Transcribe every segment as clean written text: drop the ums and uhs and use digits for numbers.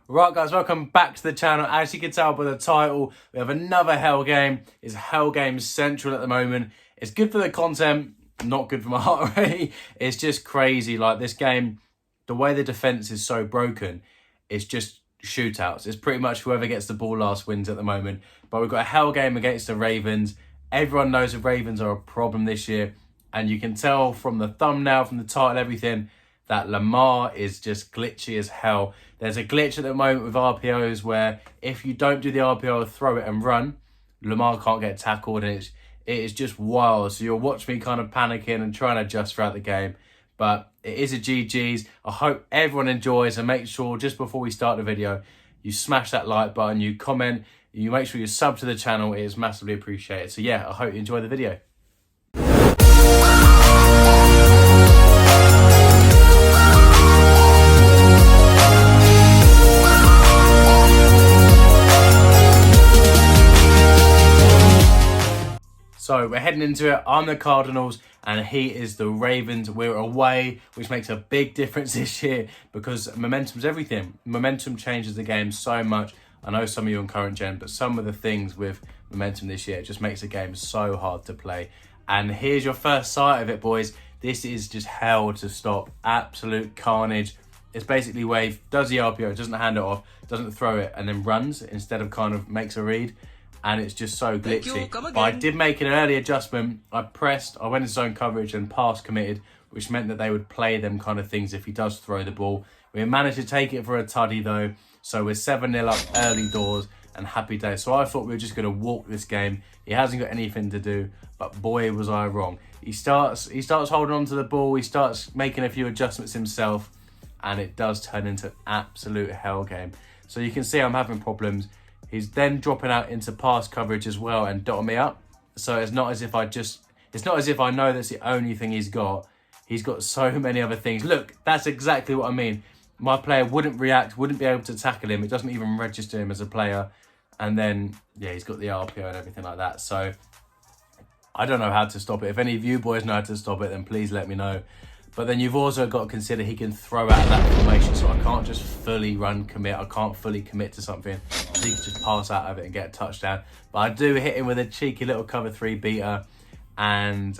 Right guys, welcome back to the channel. As you can tell by the title, we have another Hell game. It's Hell Game Central at the moment. It's good for the content, not good for my heart rate. It's just crazy. Like this game, the way the defense is so broken, it's just shootouts. It's pretty much whoever gets the ball last wins at the moment. But we've got a Hell game against the Ravens. Everyone knows the Ravens are a problem this year. And you can tell from the thumbnail, from the title, everything, that Lamar is just glitchy as hell. There's a glitch at the moment with RPOs where if you don't do the RPO, throw it and run, Lamar can't get tackled, and it is just wild. So you'll watch me kind of panicking and trying to adjust throughout the game. But it is a GG's. I hope everyone enjoys, and make sure just before we start the video, you smash that like button, you comment, you make sure you sub to the channel. It is massively appreciated. So yeah, I hope you enjoy the video. So we're heading into it. I'm the Cardinals and he is the Ravens. We're away, which makes a big difference this year because momentum's everything. Momentum changes the game so much. I know some of you on current gen, but some of the things with momentum this year, it just makes the game so hard to play. And here's your first sight of it, boys. This is just hell to stop. Absolute carnage. It's basically where he does the RPO, doesn't hand it off, doesn't throw it, and then runs instead of kind of makes a read. And it's just so glitchy. But I did make an early adjustment. I went in zone coverage and pass committed, which meant that they would play them kind of things if he does throw the ball. We managed to take it for a tuddy though. So we're 7-0 up early doors and happy days. So I thought we were just going to walk this game. He hasn't got anything to do, but boy was I wrong. He starts holding on to the ball. He starts making a few adjustments himself, and it does turn into an absolute hell game. So you can see I'm having problems. He's then dropping out into pass coverage as well and dotting me up. So it's not as if I know that's the only thing he's got. He's got so many other things. Look, that's exactly what I mean. My player wouldn't react, wouldn't be able to tackle him. It doesn't even register him as a player. And then, yeah, he's got the RPO and everything like that. So I don't know how to stop it. If any of you boys know how to stop it, then please let me know. But then you've also got to consider he can throw out of that formation, so I can't just fully run commit. I can't fully commit to something. So he can just pass out of it and get a touchdown. But I do hit him with a cheeky little cover 3 beater and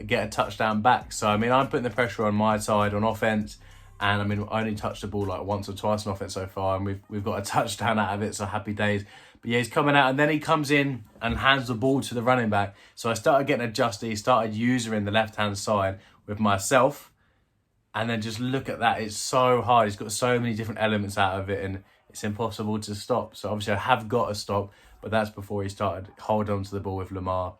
get a touchdown back. So, I mean, I'm putting the pressure on my side on offense. And, I mean, I only touched the ball like once or twice on offense so far. And we've got a touchdown out of it, so happy days. But, yeah, he's coming out. And then he comes in and hands the ball to the running back. So I started getting adjusted. He started using the left-hand side with myself. And then just look at that. It's so hard. He's got so many different elements out of it and it's impossible to stop. So obviously I have got to stop, but that's before he started holding on to the ball with Lamar.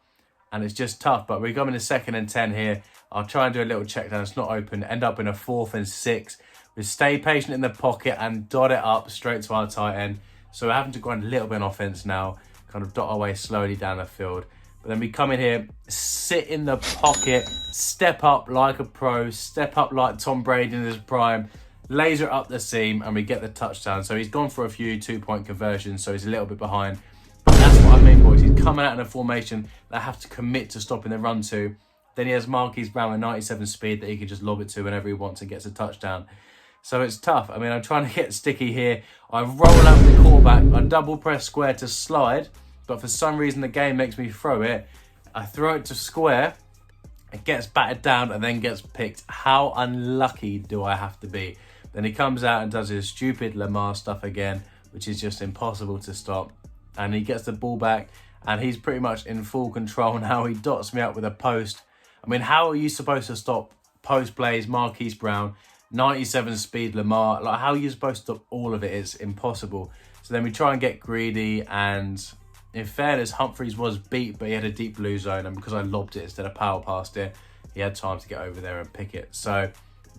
And it's just tough, but we're going to 2nd and 10 here. I'll try and do a little check down. It's not open. End up in a 4th and 6. We stay patient in the pocket and dot it up straight to our tight end. So we're having to grind a little bit on offense now, kind of dot our way slowly down the field. But then we come in here, sit in the pocket, step up like a pro, step up like Tom Brady in his prime, laser up the seam, and we get the touchdown. So he's gone for a few 2-point conversions, so he's a little bit behind. But that's what I mean, boys. He's coming out in a formation that I have to commit to stopping the run to. Then he has Marquise Brown with 97 speed that he can just lob it to whenever he wants and gets a touchdown. So it's tough. I mean, I'm trying to get sticky here. I roll out with the quarterback. I double press square to slide. But for some reason, the game makes me throw it. I throw it to square. It gets batted down and then gets picked. How unlucky do I have to be? Then he comes out and does his stupid Lamar stuff again, which is just impossible to stop. And he gets the ball back and he's pretty much in full control now. He dots me up with a post. I mean, how are you supposed to stop post plays, Marquise Brown, 97 speed Lamar? Like, how are you supposed to stop all of it? It's impossible. So then we try and get greedy, and in fairness, Humphries was beat, but he had a deep blue zone, and because I lobbed it instead of power passed it, he had time to get over there and pick it. So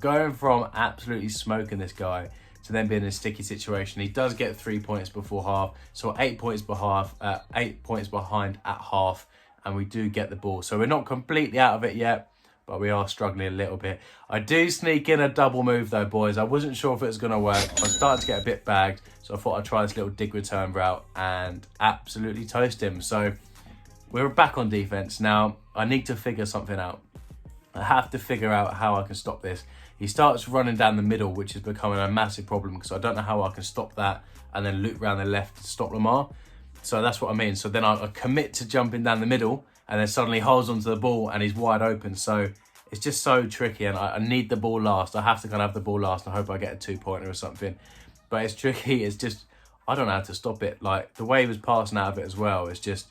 going from absolutely smoking this guy to then being in a sticky situation, he does get 3 points before half, so 8 points behind at half, and we do get the ball. So we're not completely out of it yet, but we are struggling a little bit. I do sneak in a double move though, boys. I wasn't sure if it was going to work. I started to get a bit bagged, so I thought I'd try this little dig return route and absolutely toast him. So we're back on defense. Now, I need to figure something out. I have to figure out how I can stop this. He starts running down the middle, which is becoming a massive problem because I don't know how I can stop that and then loop around the left to stop Lamar. So that's what I mean. So then I commit to jumping down the middle and then suddenly holds onto the ball and he's wide open. So it's just so tricky, and I need the ball last. I have to kind of have the ball last and I hope I get a 2-pointer or something. But it's tricky. It's just, I don't know how to stop it. Like, the way he was passing out of it as well, it's just,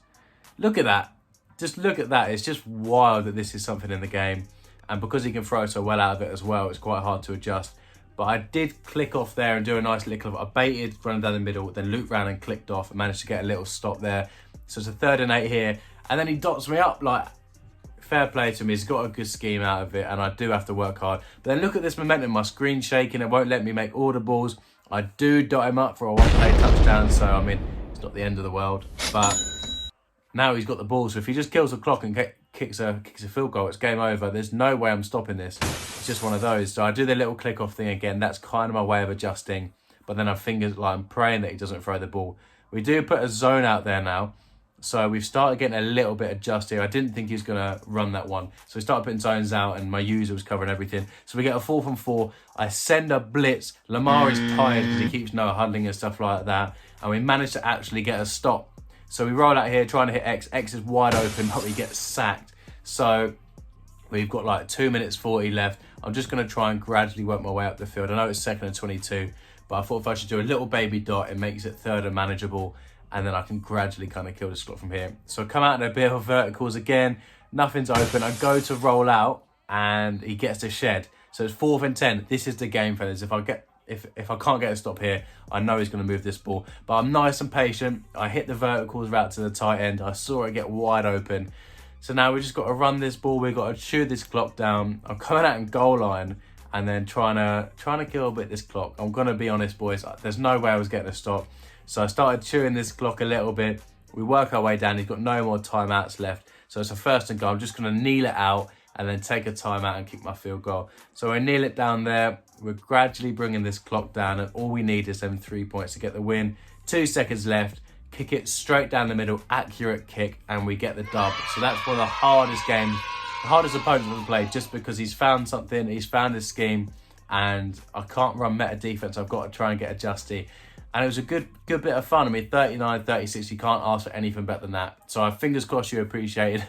look at that. Just look at that. It's just wild that this is something in the game. And because he can throw so well out of it as well, it's quite hard to adjust. But I did click off there and do a nice little, I baited running down the middle, then looped round and clicked off and managed to get a little stop there. So it's a 3rd and 8 here. And then he dots me up, like, fair play to him. He's got a good scheme out of it, and I do have to work hard. But then look at this momentum. My screen's shaking. It won't let me make audibles. I do dot him up for a 1-play touchdown. So, I mean, it's not the end of the world. But now he's got the ball. So if he just kills the clock and kicks a field goal, it's game over. There's no way I'm stopping this. It's just one of those. So I do the little click off thing again. That's kind of my way of adjusting. But then I'm praying that he doesn't throw the ball. We do put a zone out there now. So we've started getting a little bit adjusted. I didn't think he was going to run that one. So we started putting zones out and my user was covering everything. So we get a 4th and 4. I send a blitz. Lamar is tired because he keeps huddling and stuff like that. And we managed to actually get a stop. So we roll out here trying to hit X. X is wide open, but we get sacked. So we've got like 2 minutes 40 left. I'm just going to try and gradually work my way up the field. I know it's 2nd and 22, but I thought if I should do a little baby dot, it makes it 3rd and manageable. And then I can gradually kind of kill the slot from here. So I come out in a bit of verticals again. Nothing's open. I go to roll out and he gets the shed. So it's 4th and 10. This is the game, fellas. If I can't get a stop here, I know he's going to move this ball. But I'm nice and patient. I hit the verticals route to the tight end. I saw it get wide open. So now we just got to run this ball. We've got to chew this clock down. I'm coming out in goal line and then trying to kill a bit this clock. I'm going to be honest, boys. There's no way I was getting a stop. So I started chewing this clock a little bit. We work our way down. He's got no more timeouts left. So it's a 1st and goal. I'm just going to kneel it out and then take a timeout and kick my field goal. So I kneel it down there. We're gradually bringing this clock down, and all we need is them 3 points to get the win. 2 seconds left. Kick it straight down the middle. Accurate kick, and we get the dub. So that's one of the hardest games, the hardest opponent we've played, just because he's found something. He's found his scheme, and I can't run meta defense. I've got to try and get adjusty. And it was a good bit of fun. I mean, 39, 36, you can't ask for anything better than that. So fingers crossed you appreciate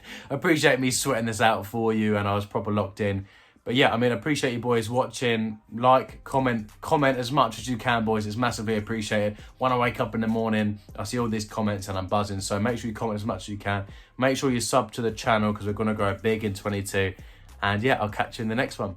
me sweating this out for you, and I was proper locked in. But yeah, I mean, I appreciate you boys watching. Like, comment as much as you can, boys. It's massively appreciated. When I wake up in the morning, I see all these comments and I'm buzzing. So make sure you comment as much as you can. Make sure you sub to the channel because we're going to grow big in 22. And yeah, I'll catch you in the next one.